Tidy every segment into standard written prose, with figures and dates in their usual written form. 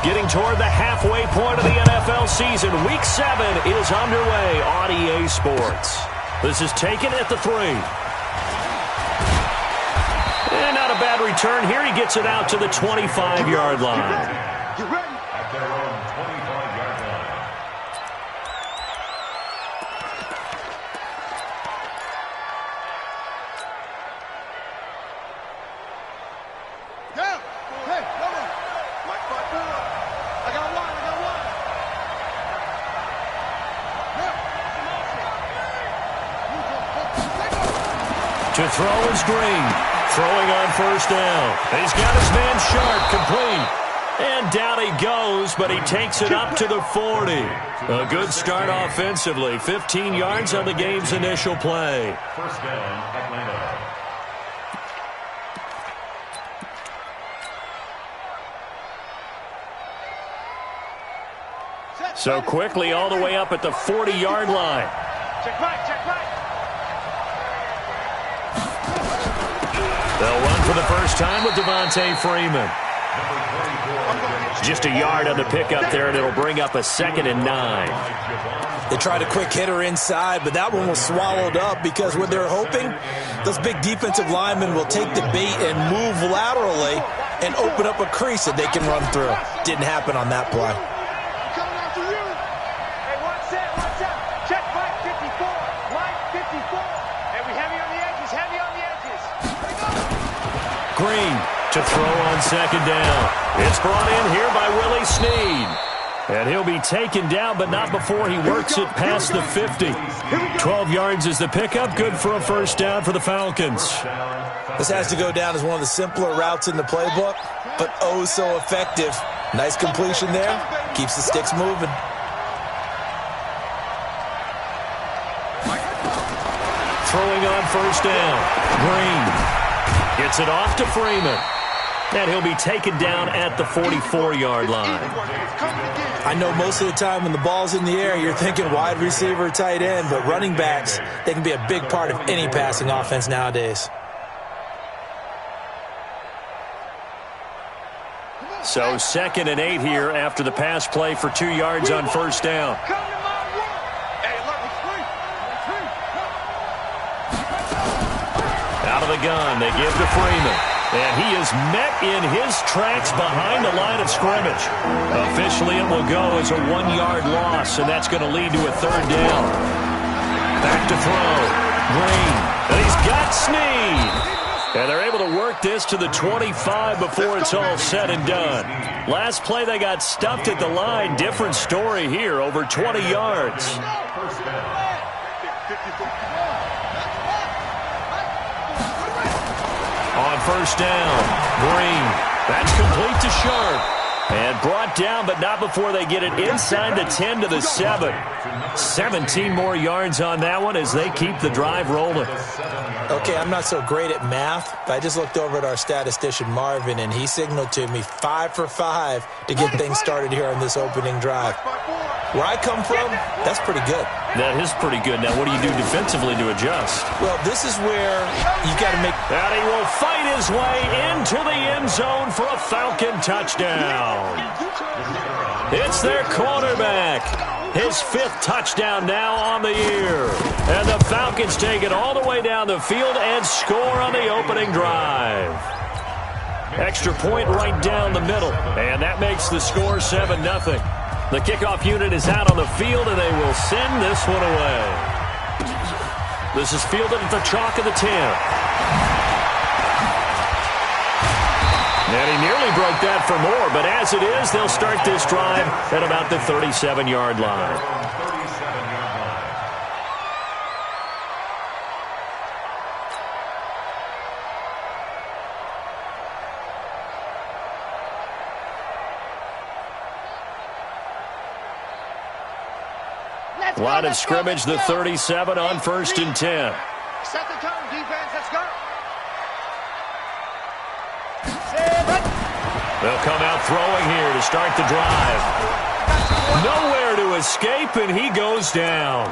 Getting toward the halfway point of the NFL season. Week 7 is underway on EA Sports. This is taken at the 3. And not a bad return here. He gets it out to the 25-yard line. Get ready. At their own 25-yard line. Down. Hey, hold on. Mike, I got one. To throw is Green. Throwing on first down. He's got his man Sharp complete. And down he goes, but he takes it up to the 40. A good start offensively. 15 yards on the game's initial play. First down, Atlanta. So quickly all the way up at the 40-yard line. Check right. They'll run for the first time with Devontae Freeman. Just a yard on the pickup there, and it'll bring up a 2nd and 9. They tried a quick hitter inside, but that one was swallowed up because what they're hoping, those big defensive linemen will take the bait and move laterally and open up a crease that they can run through. Didn't happen on that play. Hey, watch out. Check right, 54. Line 54. And we heavy on the edges. Green to throw on 2nd down. It's brought in here by Willie Snead. And he'll be taken down, but not before he works it past the 50. 12 yards is the pickup. Good for a first down for the Falcons. This has to go down as one of the simpler routes in the playbook, but oh so effective. Nice completion there. Keeps the sticks moving. Throwing on first down. Green gets it off to Freeman. And he'll be taken down at the 44-yard line. I know most of the time when the ball's in the air, you're thinking wide receiver, tight end, but running backs, they can be a big part of any passing offense nowadays. So 2nd and 8 here after the pass play for 2 yards on first down. Out of the gun, they give to Freeman. And he is met in his tracks behind the line of scrimmage. Officially, it will go as a 1-yard loss, and that's going to lead to a 3rd down. Back to throw. Green. And he's got Snead. And they're able to work this to the 25 before it's all said and done. Last play, they got stuffed at the line. Different story here, over 20 yards. On first down, Green. That's complete to Sharp. And brought down, but not before they get it inside the 10 to the 7. 17 more yards on that one as they keep the drive rolling. Okay, I'm not so great at math, but I just looked over at our statistician, Marvin, and he signaled to me 5 for 5 to get things started here on this opening drive. Where I come from, that's pretty good. That is pretty good. Now, what do you do defensively to adjust? Well, this is where you got to make... And he will fight his way into the end zone for a Falcon touchdown. It's their quarterback. His 5th touchdown now on the year. And the Falcons take it all the way down the field and score on the opening drive. Extra point right down the middle. And that makes the score 7-0. The kickoff unit is out on the field, and they will send this one away. This is fielded at the chalk of the 10. And he nearly broke that for more, but as it is, they'll start this drive at about the 37-yard line. Line of scrimmage, the 37 on 1st and 10. Set the tone, defense. Let's go. They'll come out throwing here to start the drive. Nowhere to escape, and he goes down.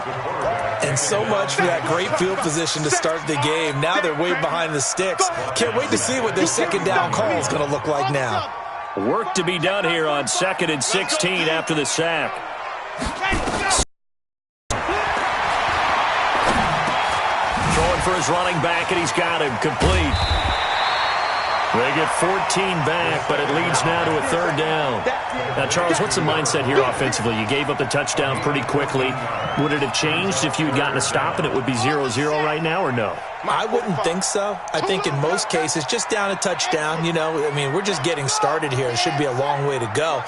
And so much for that great field position to start the game. Now they're way behind the sticks. Can't wait to see what their 2nd down call is going to look like now. Work to be done here on 2nd and 16 after the sack. Throwing for his running back, and he's got him complete. They get 14 back, but it leads now to a 3rd down. Now, Charles, what's the mindset here offensively? You gave up the touchdown pretty quickly. Would it have changed if you had gotten a stop and it would be 0-0 right now, or no? I wouldn't think so. I think in most cases, just down a touchdown, we're just getting started here. It should be a long way to go.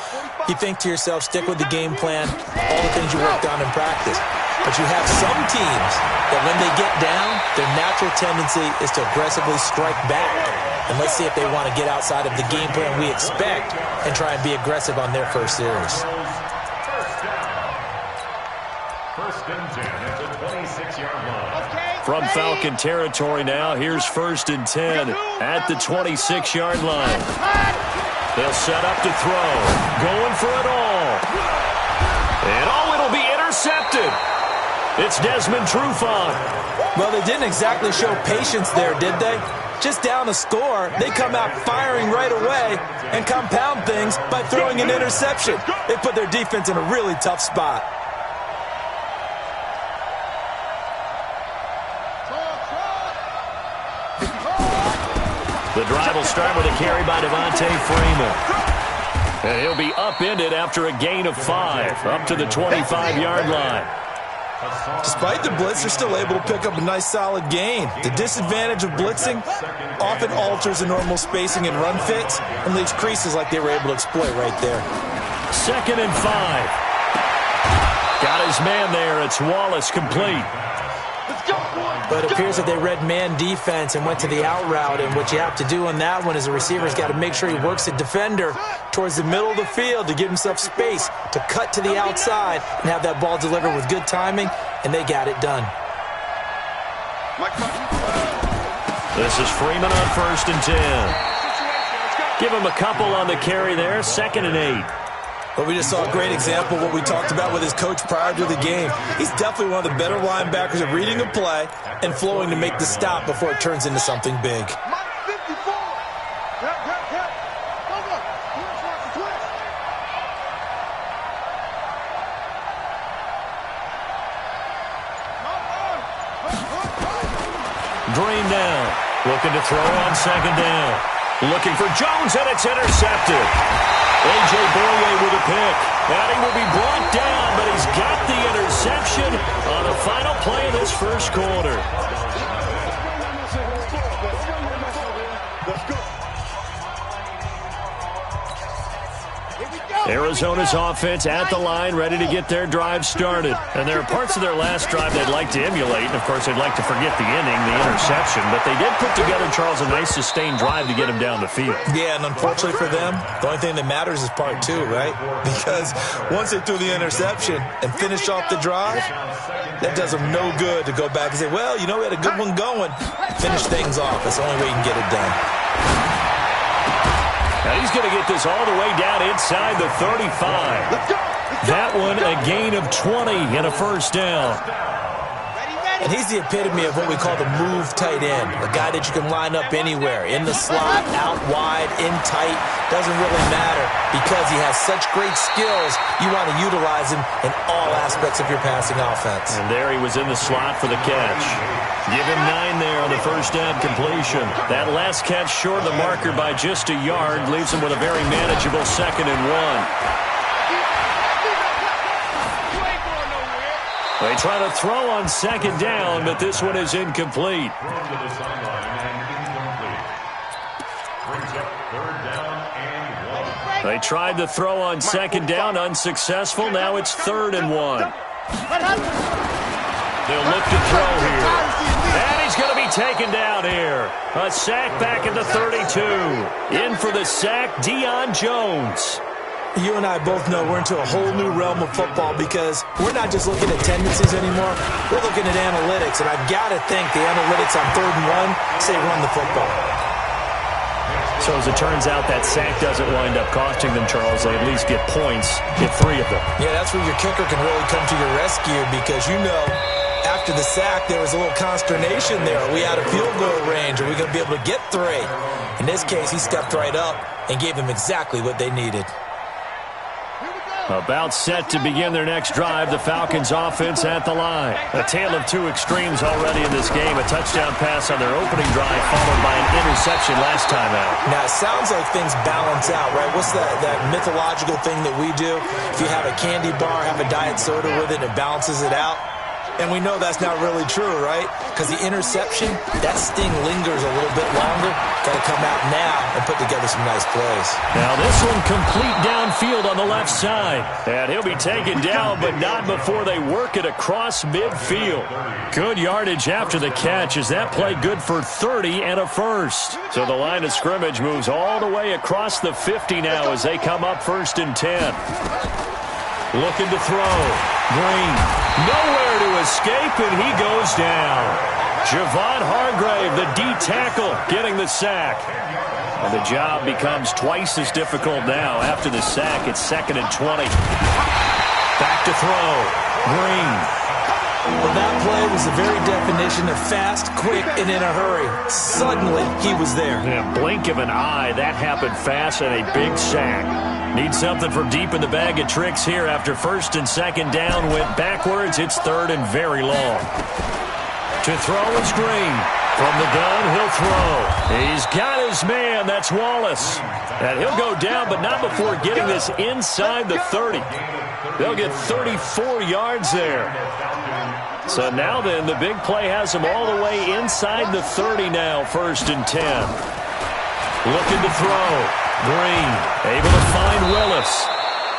You think to yourself, stick with the game plan, all the things you worked on in practice. But you have some teams that when they get down, their natural tendency is to aggressively strike back. And let's see if they want to get outside of the game plan we expect and try and be aggressive on their first series. First and 10 at the 26-yard line. From Falcon territory now, here's 1st and 10 at the 26-yard line. They'll set up to throw. Going for it all. And it'll be intercepted. It's Desmond Trufant. Well, they didn't exactly show patience there, did they? Just down a score, they come out firing right away and compound things by throwing an interception. They put their defense in a really tough spot. The drive will start with a carry by Devontae Freeman. And he'll be upended after a gain of 5, up to the 25-yard line. Despite the blitz, they're still able to pick up a nice solid gain. The disadvantage of blitzing often alters the normal spacing and run fits and leaves creases like they were able to exploit right there. 2nd and 5. Got his man there. It's Wallace complete. But it appears that they read man defense and went to the out route, and what you have to do on that one is the receiver's got to make sure he works the defender towards the middle of the field to give himself space to cut to the outside and have that ball delivered with good timing, and they got it done. This is Freeman on 1st and 10. Give him a couple on the carry there, 2nd and 8. But we just saw a great example of what we talked about with his coach prior to the game. He's definitely one of the better linebackers at reading a play and flowing to make the stop before it turns into something big. Green now, looking to throw on 2nd down. Looking for Jones, and it's intercepted. A.J. Boye with a pick. And he will be brought down, but he's got the interception on the final play of this first quarter. Arizona's offense at the line, ready to get their drive started. And there are parts of their last drive they'd like to emulate. And, of course, they'd like to forget the inning, the interception. But they did put together, Charles, a nice sustained drive to get him down the field. Yeah, and unfortunately for them, the only thing that matters is part 2, right? Because once they threw the interception and finished off the drive, that does them no good to go back and say, well, we had a good one going. Finish things off. That's the only way you can get it done. Now he's going to get this all the way down inside the 35. That one a gain of 20 and a first down. And he's the epitome of what we call the move tight end, a guy that you can line up anywhere, in the slot, out wide, in tight, doesn't really matter because he has such great skills. You want to utilize him in all aspects of your passing offense. And there he was in the slot for the catch. Give him 9 there on the first down completion. That last catch short of the marker by just a yard leaves him with a very manageable 2nd and 1. They try to throw on 2nd down, but this one is incomplete. They tried to throw on 2nd down, unsuccessful. Now it's 3rd and 1. They'll look to throw here. And he's going to be taken down here. A sack back at the 32. In for the sack, Deion Jones. You and I both know we're into a whole new realm of football because we're not just looking at tendencies anymore. We're looking at analytics, and I've got to think the analytics on 3rd and 1 say run the football. So as it turns out, that sack doesn't wind up costing them, Charles. They at least get points, get 3 of them. Yeah, that's where your kicker can really come to your rescue because after the sack, there was a little consternation there. Are we out of field goal range? Are we going to be able to get 3? In this case, he stepped right up and gave them exactly what they needed. About set to begin their next drive, the Falcons offense at the line. A tale of two extremes already in this game. A touchdown pass on their opening drive followed by an interception last time out. Now, it sounds like things balance out, right? What's that mythological thing that we do? If you have a candy bar, have a diet soda with it, and it balances it out. And we know that's not really true, right? Because the interception, that sting lingers a little bit longer. Got to come out now and put together some nice plays. Now this one complete downfield on the left side. And he'll be taken down, but not before they work it across midfield. Good yardage after the catch. Is that play good for 30 and a first? So the line of scrimmage moves all the way across the 50 now as they come up 1st and 10. Looking to throw. Green. Nowhere to escape, and he goes down. Javon Hargrave, the D tackle, getting the sack. And the job becomes twice as difficult now. After the sack, it's 2nd and 20. Back to throw. Green. Well, that play was the very definition of fast, quick, and in a hurry. Suddenly, he was there. Yeah, blink of an eye. That happened fast and a big sack. Need something from deep in the bag of tricks here after 1st and 2nd down. Went backwards. It's 3rd and very long. To throw is Green. From the gun, he'll throw. He's got his man. That's Wallace. And he'll go down, but not before getting this inside the 30. They'll get 34 yards there. So now then, the big play has him all the way inside the 30 now, 1st and 10. Looking to throw. Green able to find Willis.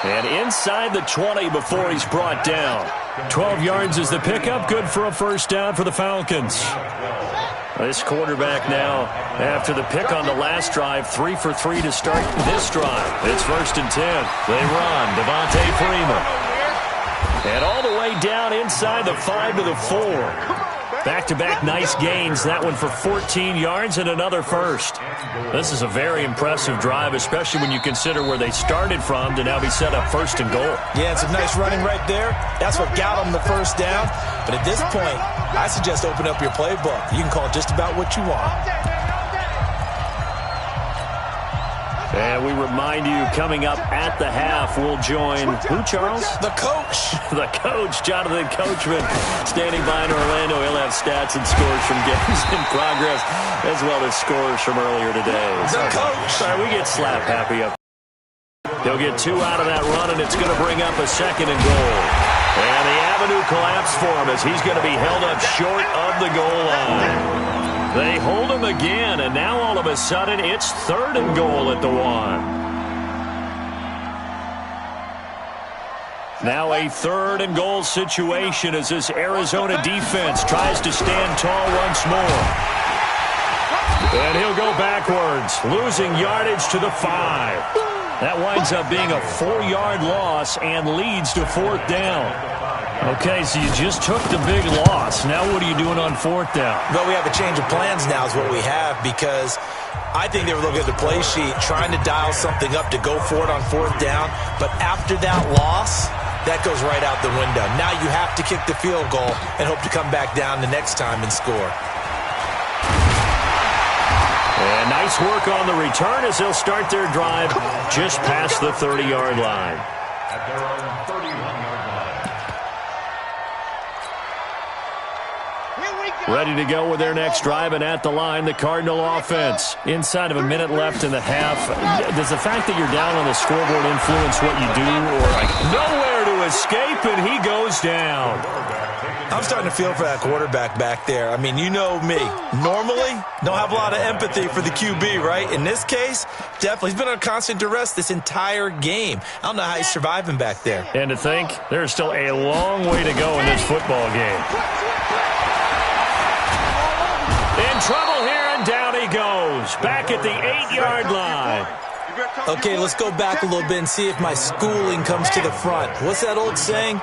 And inside the 20 before he's brought down. 12 yards is the pickup. Good for a first down for the Falcons. This quarterback now, after the pick on the last drive, 3 for 3 to start this drive. It's 1st and 10. They run. Devontae Freeman. And all the way down inside the 5 to the 4. Back-to-back nice gains. That one for 14 yards and another first. This is a very impressive drive, especially when you consider where they started from to now be set up 1st and goal. Yeah, it's a nice running right there. That's what got them the first down. But at this point, I suggest open up your playbook. You can call just about what you want. And we remind you, coming up at the half, we'll join who, Charles? The coach. The coach, Jonathan Coachman, standing by in Orlando. He'll have stats and scores from games in progress, as well as scores from earlier today. The coach. Sorry, we get slap happy up. He'll get 2 out of that run, and it's going to bring up a 2nd and goal. And the avenue collapsed for him as he's going to be held up short of the goal line. They hold him again, and now all of a sudden it's 3rd and goal at the 1. Now a 3rd and goal situation as this Arizona defense tries to stand tall once more. And he'll go backwards, losing yardage to the 5. That winds up being a 4-yard loss and leads to 4th down. Okay, so you just took the big loss. Now what are you doing on 4th down? Well, we have a change of plans now is what we have, because I think they were looking at the play sheet, trying to dial something up to go for it on 4th down. But after that loss, that goes right out the window. Now you have to kick the field goal and hope to come back down the next time and score. And nice work on the return as they'll start their drive just past the 30-yard line. At their own 31-yard line. Ready to go with their next drive, and at the line, the Cardinal offense. Inside of a minute left in the half. Does the fact that you're down on the scoreboard influence what you do? Or like nowhere to escape, and he goes down. I'm starting to feel for that quarterback back there. I mean, you know me. Normally, don't have a lot of empathy for the QB, right? In this case, definitely. He's been on constant duress this entire game. I don't know how he's surviving back there. And to think, there's still a long way to go in this football game. In trouble here, and down he goes. Back at the 8-yard line. Okay, let's go back a little bit and see if my schooling comes to the front. What's that old saying?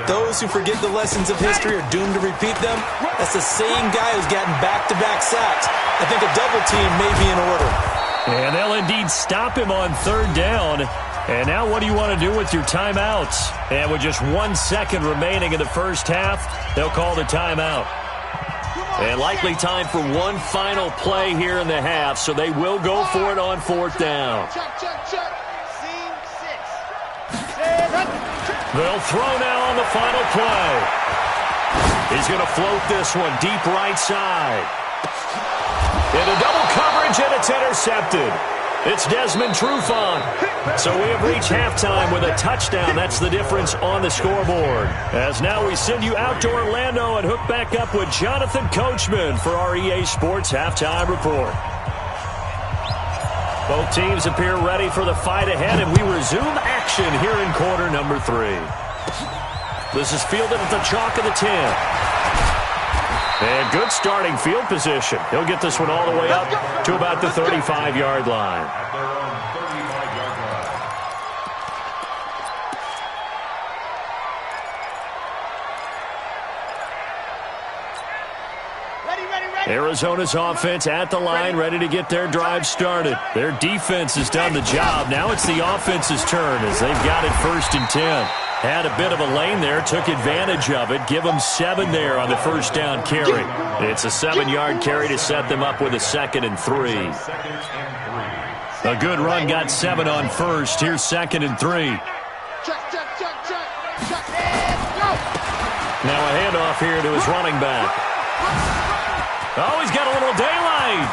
Those who forget the lessons of history are doomed to repeat them. That's the same guy who's gotten back-to-back sacks. I think a double team may be in order. And they'll indeed stop him on 3rd down. And now what do you want to do with your timeouts? And with just 1 second remaining in the first half, they'll call the timeout. And likely time for one final play here in the half, so they will go for it on fourth down. They'll throw now on the final play. He's going to float this one deep right side. Into double coverage, and it's intercepted. It's Desmond Trufant. So we have reached halftime with a touchdown. That's the difference on the scoreboard. As now we send you out to Orlando and hook back up with Jonathan Coachman for our EA Sports Halftime Report. Both teams appear ready for the fight ahead, and we resume action here in quarter number 3. This is fielded at the chalk of the 10. And good starting field position. He'll get this one all the way up to about the 35-yard line. At their own 35-yard line. Ready. Arizona's offense at the line, ready to get their drive started. Their defense has done the job. Now it's the offense's turn as they've got it 1st and 10. Had a bit of a lane there, took advantage of it. Give them 7 there on the first down carry. It's a 7-yard carry to set them up with a 2nd and 3. A good run got 7 on first. Here's 2nd and 3. Now a handoff here to his running back. Oh, he's got a little daylight.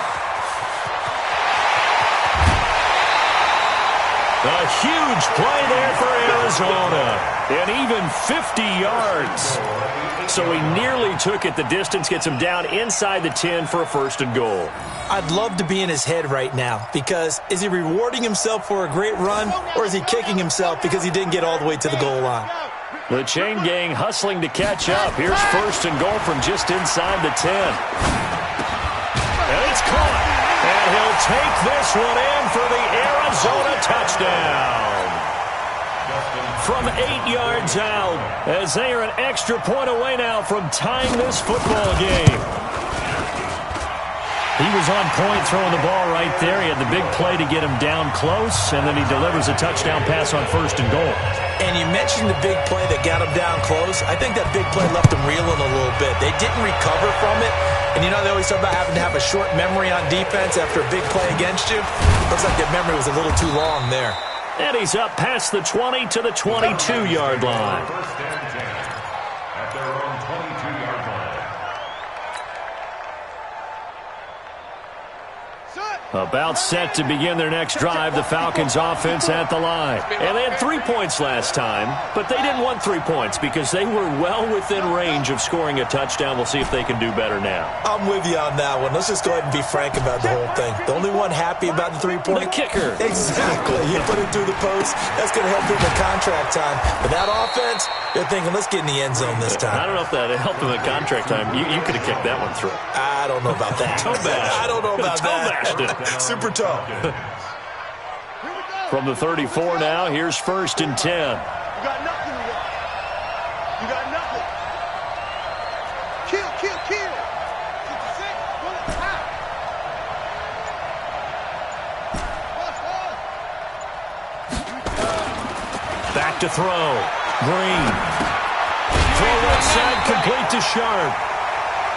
A huge play there for Arizona. And even 50 yards. So he nearly took it the distance, gets him down inside the 10 for a 1st and goal. I'd love to be in his head right now because is he rewarding himself for a great run or is he kicking himself because he didn't get all the way to the goal line? The chain gang hustling to catch up. Here's 1st and goal from just inside the 10. And it's caught. And he'll take this one in for the Arizona touchdown. From 8 yards out, as they are an extra point away now from tying this football game. He was on point throwing the ball right there. He had the big play to get him down close, and then he delivers a touchdown pass on 1st and goal. And you mentioned the big play that got him down close. I think that big play left him reeling a little bit. They didn't recover from it. And you know they always talk about having to have a short memory on defense after a big play against you. Looks like their memory was a little too long there. And he's up past the 20 to the 22-yard line. 1st and 10 at their own 22-yard line. About set to begin their next drive, the Falcons offense at the line. And they had 3 points last time, but they didn't want 3 points because they were well within range of scoring a touchdown. We'll see if they can do better now. I'm with you on that one. Let's just go ahead and be frank about the whole thing. The only one happy about the 3-point? The kicker. Exactly. You put it through the post. That's going to help him in contract time. But that offense, they're thinking, let's get in the end zone this time. I don't know if that helped him in contract time. You could have kicked that one through. I don't know about that. Toe bash. I don't know about Toe bashed it. Super toe. From the 34 now, here's 1st and 10. You got nothing to work. You got nothing. Kill. 66, pull it out. Back to throw. Green. Throw right side, complete to Sharp.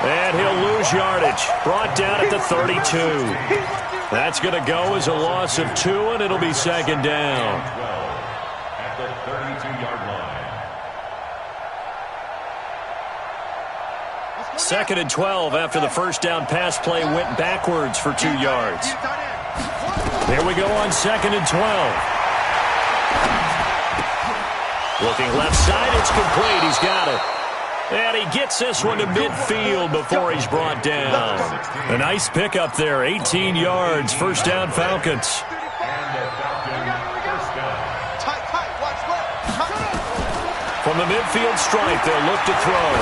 And he'll lose yardage. Brought down at the 32. That's going to go as a loss of 2, and it'll be 2nd down. 12 at the 32-yard line. 2nd and 12 after the first down pass play went backwards for 2 yards. Here we go on 2nd and 12. Looking left side, it's complete. He's got it. And he gets this one to midfield before he's brought down. A nice pickup there, 18 yards, 1st down Falcons. From the midfield stripe, they'll look to throw.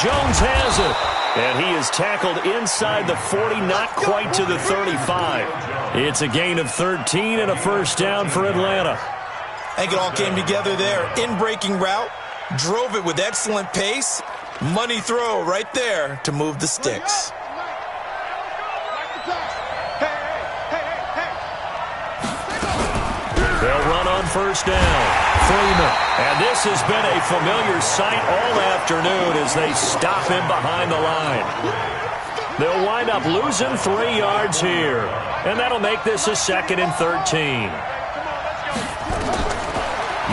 Jones has it. And he is tackled inside the 40, not quite to the 35. It's a gain of 13 and a 1st down for Atlanta. I think it all came together there. In-breaking route. Drove it with excellent pace. Money throw right there to move the sticks. They'll run on first down. Freeman. And this has been a familiar sight all afternoon as they stop him behind the line. They'll wind up losing 3 yards here. And that'll make this a 2nd and 13.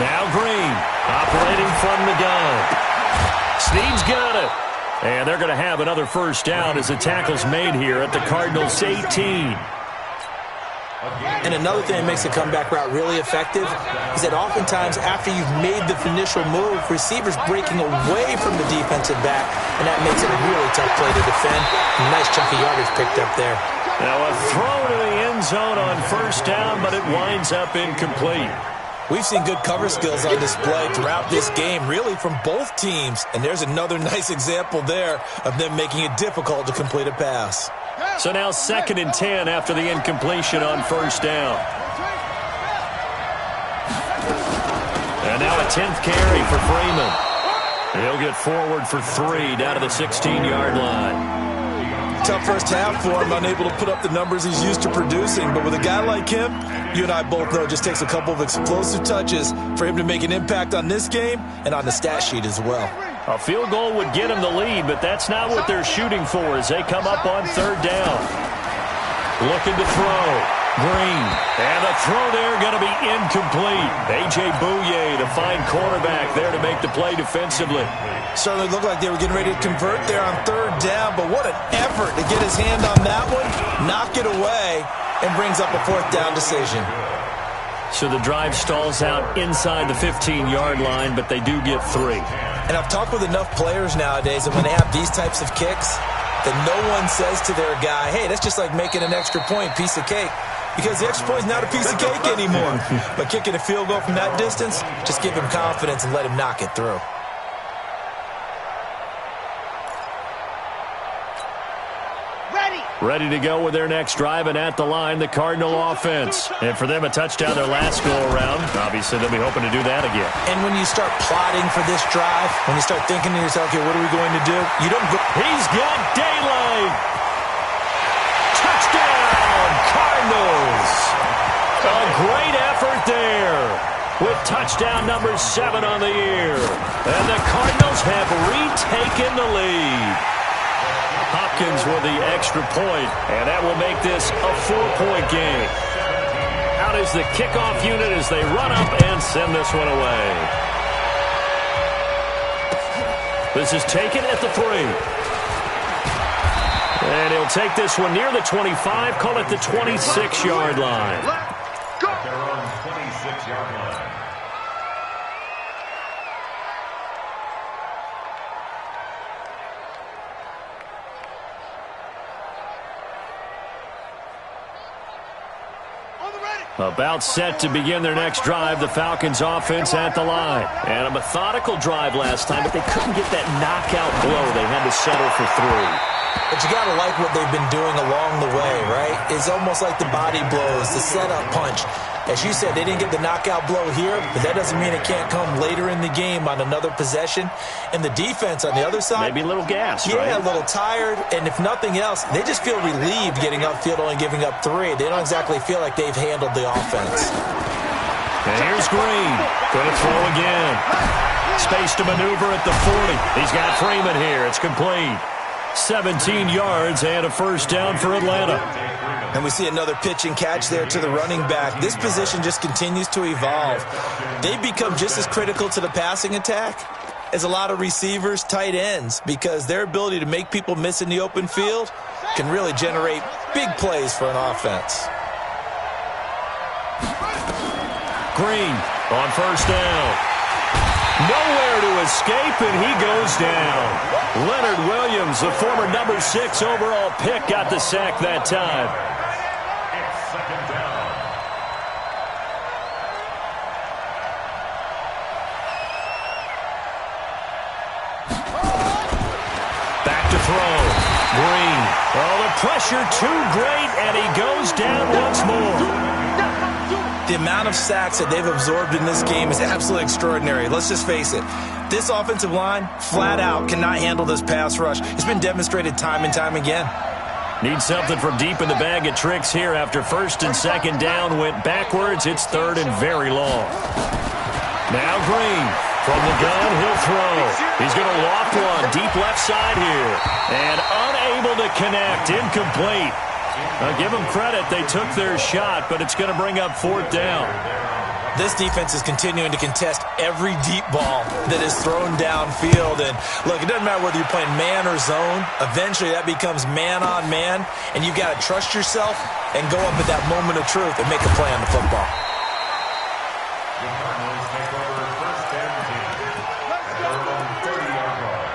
Now Green operating from the gun. Snead's got it. And they're going to have another first down as the tackle's made here at the Cardinals' 18. And another thing that makes the comeback route really effective is that oftentimes after you've made the initial move, receivers breaking away from the defensive back, and that makes it a really tough play to defend. A nice chunk of yardage picked up there. Now a throw to the end zone on first down, but it winds up incomplete. We've seen good cover skills on display throughout this game, really from both teams. And there's another nice example there of them making it difficult to complete a pass. So now 2nd and 10 after the incompletion on first down. And now a 10th carry for Freeman. He'll get forward for 3 down to the 16-yard line. Tough first half for him, unable to put up the numbers he's used to producing. But with a guy like him, you and I both know it just takes a couple of explosive touches for him to make an impact on this game and on the stat sheet as well. A field goal would get him the lead, but that's not what they're shooting for as they come up on 3rd down. Looking to throw. Green. And the throw there going to be incomplete. A.J. Bouye, the fine quarterback there to make the play defensively. Certainly looked like they were getting ready to convert there on 3rd down, but what an effort to get his hand on that one, knock it away, and brings up a 4th down decision. So the drive stalls out inside the 15-yard line, but they do get 3. And I've talked with enough players nowadays that when they have these types of kicks, that no one says to their guy, hey, that's just like making an extra point, piece of cake. Because the extra point is not a piece of cake anymore. But kicking a field goal from that distance, just give him confidence and let him knock it through. Ready to go with their next drive, and at the line, the Cardinal offense. And for them, a touchdown their last go-around. Obviously, they'll be hoping to do that again. And when you start plotting for this drive, when you start thinking to yourself, okay, what are we going to do? You don't go. He's got daylight. Touchdown, Cardinals. A great effort there with touchdown number 7 on the year. And the Cardinals have retaken the lead. Hopkins with the extra point, and that will make this a 4-point game. Out is the kickoff unit as they run up and send this one away. This is taken at the 3. And he'll take this one near the 25, call it the 26-yard line. At their own 26-yard line. About set to begin their next drive, the Falcons offense at the line. And a methodical drive last time, but they couldn't get that knockout blow. They had to settle for 3. But you got to like what they've been doing along the way, right? It's almost like the body blows, the setup punch. As you said, they didn't get the knockout blow here, but that doesn't mean it can't come later in the game on another possession. And the defense on the other side, maybe a little gas, yeah, right? a little tired. And if nothing else, they just feel relieved getting upfield, only giving up 3. They don't exactly feel like they've handled the offense. And here's Green. Going to throw again. Space to maneuver at the 40. He's got Freeman here. It's complete. 17 yards and a first down for Atlanta. And we see another pitch and catch there to the running back. This position just continues to evolve. They become just as critical to the passing attack as a lot of receivers, tight ends, because their ability to make people miss in the open field can really generate big plays for an offense. Green on first down. Nowhere to escape, and he goes down. Leonard Williams, the former number 6 overall pick, got the sack that time. It's 2nd down. Back to throw. Green. Oh, the pressure too great, and he goes down once more. The amount of sacks that they've absorbed in this game is absolutely extraordinary. Let's just face it. This offensive line, flat out, cannot handle this pass rush. It's been demonstrated time and time again. Need something from deep in the bag of tricks here after first and second down went backwards. It's third and very long. Now Green from the gun. He'll throw. He's going to loft one deep left side here. And unable to connect. Incomplete. Now give them credit. They took their shot, but it's going to bring up fourth down. This defense is continuing to contest every deep ball that is thrown downfield. And, look, it doesn't matter whether you're playing man or zone. Eventually, that becomes man-on-man, and you've got to trust yourself and go up at that moment of truth and make a play on the football. The Cardinals take over first and 10. At their own 30-yard line.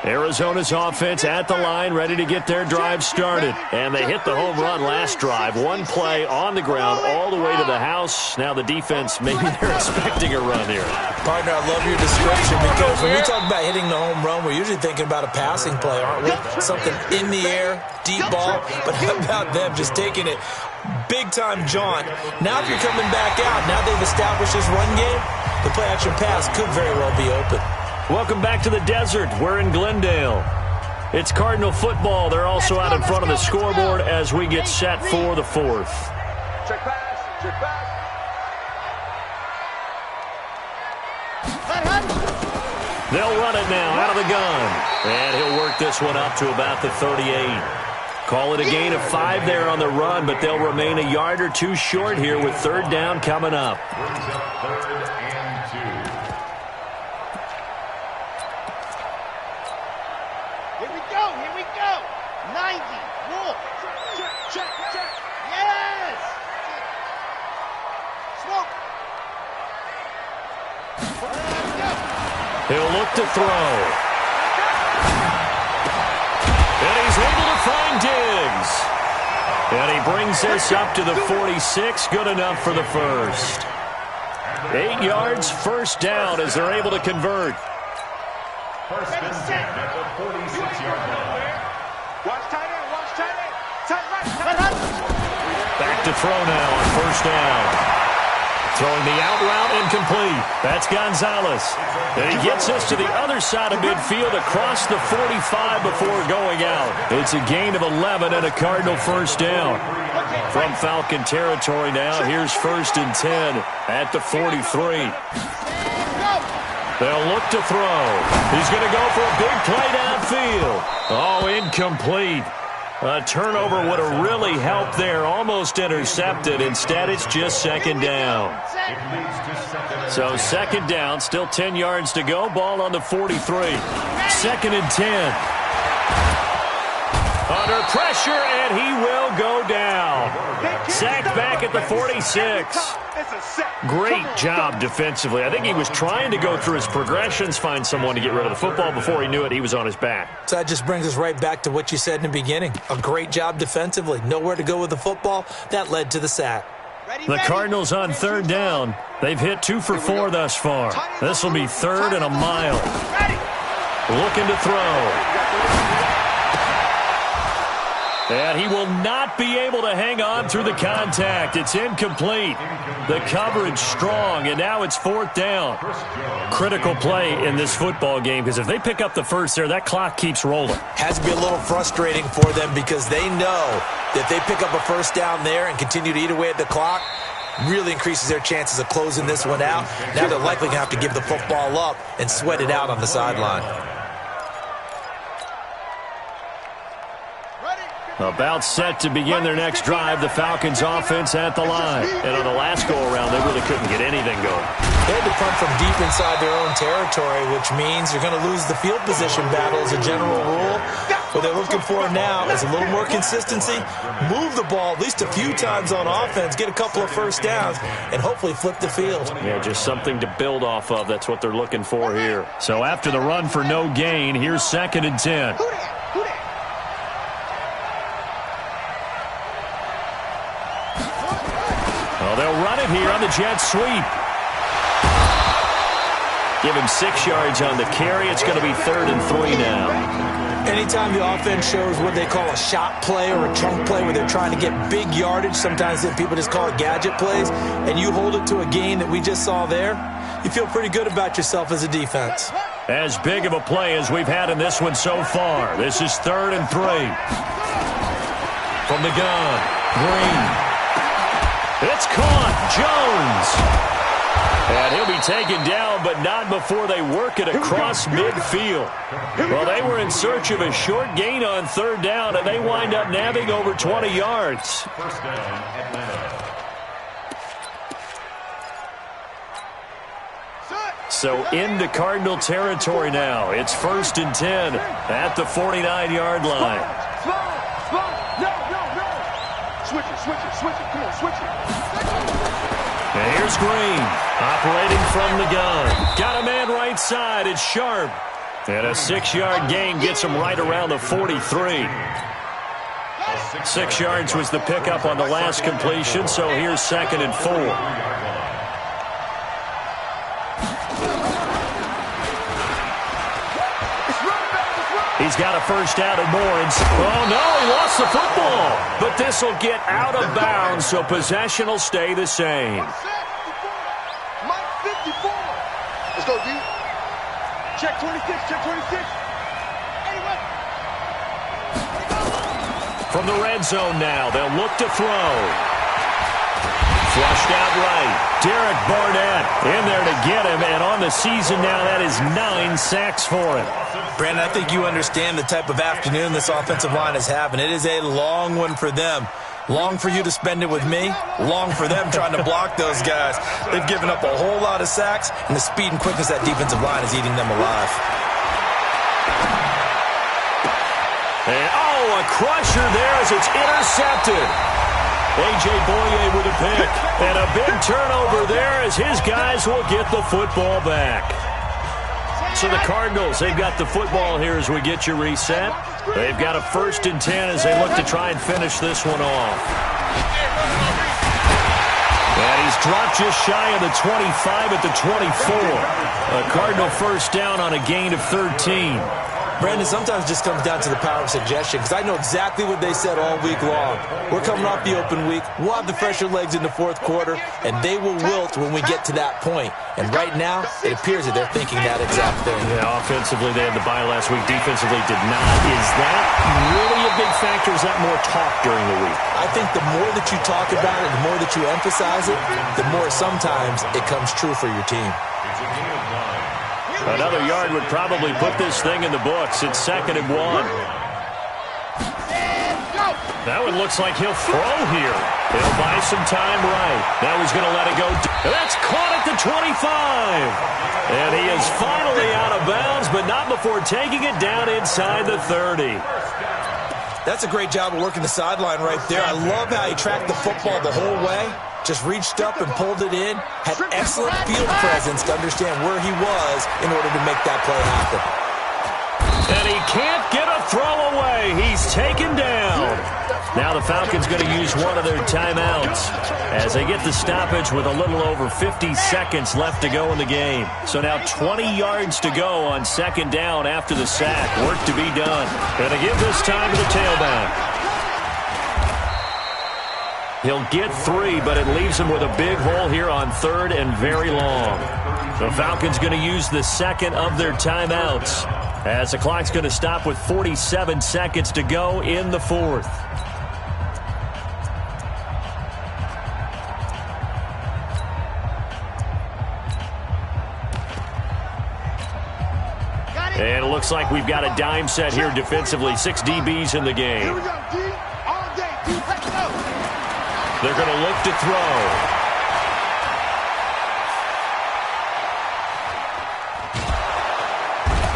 Arizona's offense at the line, ready to get their drive started. And they hit the home run last drive. One play on the ground all the way to the house. Now the defense, maybe they're expecting a run here. Partner, I love your description because when we talk about hitting the home run, we're usually thinking about a passing play, aren't we? Something in the air, deep ball. But how about them just taking it big-time jaunt? Now if you're coming back out, now they've established this run game, the play-action pass could very well be open. Welcome back to the desert. We're in Glendale. It's Cardinal football. They're also out in front of the scoreboard as we get set for the fourth. Check pass. Check pass. They'll run it now out of the gun. And he'll work this one up to about the 38. Call it a gain of 5 there on the run, but they'll remain a yard or two short here with third down coming up. Brings up third and 2. Here we go. 90. Roll. Check. Yes. Smoke. He'll look to throw. And he's able to find Diggs. And he brings this up to the 46. Good enough for the first. 8 yards, first down as they're able to convert. First and 10 at the 46-yard line. Watch tight end. Tight right. Back to throw now on first down. Throwing the out route incomplete. That's Gonzalez. And he gets us to the other side of midfield across the 45 before going out. It's a gain of 11 and a Cardinal first down. From Falcon territory now, here's first and 10 at the 43. They'll look to throw. He's going to go for a big play downfield. Oh, incomplete. A turnover would have really helped there. Almost intercepted. Instead, it's just second down. So second down, still 10 yards to go. Ball on the 43. Second and 10. Under pressure, and he will go down. Sacked back at the 46. Great job defensively. I think he was trying to go through his progressions, find someone to get rid of the football. Before he knew it, he was on his back. So that just brings us right back to what you said in the beginning. A great job defensively. Nowhere to go with the football. That led to the sack. The Cardinals on third down. They've hit 2 for 4 thus far. This will be third and a mile. Looking to throw. And he will not be able to hang on through the contact. It's incomplete. The coverage strong, and now it's fourth down. Critical play in this football game, because if they pick up the first there, that clock keeps rolling. Has to be a little frustrating for them because they know that if they pick up a first down there and continue to eat away at the clock, really increases their chances of closing this one out. Now they're likely going to have to give the football up and sweat it out on the sideline. About set to begin their next drive, the Falcons offense at the line. And on the last go-around, they really couldn't get anything going. They had to punt from deep inside their own territory, which means you're going to lose the field position battle as a general rule. What they're looking for now is a little more consistency, move the ball at least a few times on offense, get a couple of first downs, and hopefully flip the field. Yeah, just something to build off of. That's what they're looking for here. So after the run for no gain, here's second and 10. Oh, they'll run it here on the jet sweep. Give him 6 yards on the carry. It's going to be third and 3 now. Anytime the offense shows what they call a shot play or a chunk play where they're trying to get big yardage, sometimes people just call it gadget plays, and you hold it to a gain that we just saw there, you feel pretty good about yourself as a defense. As big of a play as we've had in this one so far. This is 3rd and 3. From the gun, Green. It's caught. Jones. And he'll be taken down, but not before they work it across midfield. Well, they were in search of a short gain on 3rd down, and they wind up nabbing over 20 yards. First down, Atlanta. So into Cardinal territory now. It's 1st and 10 at the 49-yard line. No. Switch it. Come on, switch it. And here's Green, operating from the gun. Got a man right side. It's Sharp. And a 6-yard gain gets him right around the 43. 6 yards was the pickup on the last completion, so here's 2nd and 4. He's got a first down at Moores. Oh, no, he lost the football. But this will get out of bounds, so possession will stay the same. Mike 54. Let's go, D. Check 26. Anyway. From the red zone now, they'll look to throw. Flushed out right. Derek Barnett in there to get him, and on the season now, that is 9 sacks for him. Brandon, I think you understand the type of afternoon this offensive line is having. It is a long one for them. Long for you to spend it with me. Long for them trying to block those guys. They've given up a whole lot of sacks, and the speed and quickness that defensive line is eating them alive. And, a crusher there as it's intercepted. A.J. Boye with a pick. And a big turnover there as his guys will get the football back. So the Cardinals, they've got the football here as we get you reset. They've got a 1st and 10 as they look to try and finish this one off. And he's dropped just shy of the 25 at the 24. A Cardinal first down on a gain of 13. Brandon, sometimes it just comes down to the power of suggestion, because I know exactly what they said all week long. We're coming off the open week. We'll have the fresher legs in the 4th quarter, and they will wilt when we get to that point. And right now, it appears that they're thinking that exact thing. Yeah, offensively, they had the bye last week. Defensively, did not. Is that really a big factor? Is that more talk during the week? I think the more that you talk about it, the more that you emphasize it, the more sometimes it comes true for your team. It's a gain of 9. Another yard would probably put this thing in the books. It's 2nd and 1. That one looks like he'll throw here. He'll buy some time right. Now he's going to let it go. That's caught at the 25. And he is finally out of bounds, but not before taking it down inside the 30. That's a great job of working the sideline right there. I love how he tracked the football the whole way. Just reached up and pulled it in. Had excellent field presence to understand where he was in order to make that play happen. And he can't get a throw away. He's taken down. Now the Falcons going to use one of their timeouts as they get the stoppage with a little over 50 seconds left to go in the game. So now 20 yards to go on 2nd down after the sack. Work to be done. Going to give this time to the tailback. He'll get 3, but it leaves him with a big hole here on 3rd and very long. The Falcons going to use the 2nd of their timeouts as the clock's going to stop with 47 seconds to go in the 4th. And it looks like we've got a dime set here defensively. 6 DBs in the game. Here we go, D. All day, D. Let's go. They're going to look to throw.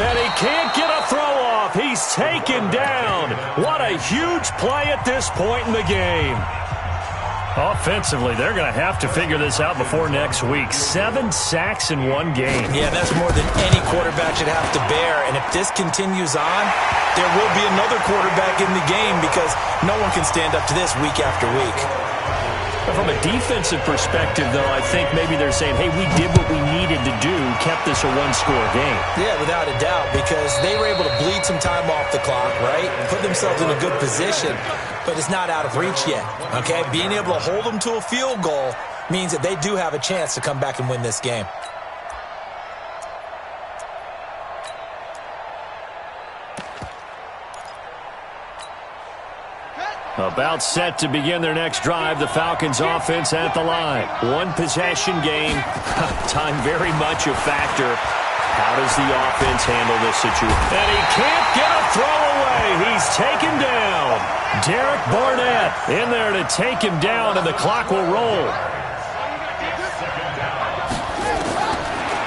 And he can't get a throw off. He's taken down. What a huge play at this point in the game. Offensively, they're going to have to figure this out before next week. 7 sacks in one game. Yeah, that's more than any quarterback should have to bear. And if this continues on, there will be another quarterback in the game because no one can stand up to this week after week. From a defensive perspective, though, I think maybe they're saying, hey, we did what we needed to do, kept this a one-score game. Yeah, without a doubt, because they were able to bleed some time off the clock, right? Put themselves in a good position, but it's not out of reach yet, okay? Being able to hold them to a field goal means that they do have a chance to come back and win this game. About set to begin their next drive, the Falcons offense at the line. One possession game. Time very much a factor. How does the offense handle this situation? And he can't get a throw away. He's taken down. Derek Barnett in there to take him down, and the clock will roll.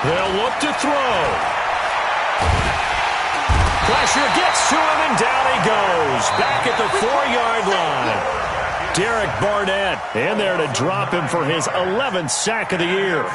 They'll look to throw. Pressure gets to him, and down he goes. Back at the 4-yard line. Derek Barnett in there to drop him for his 11th sack of the year.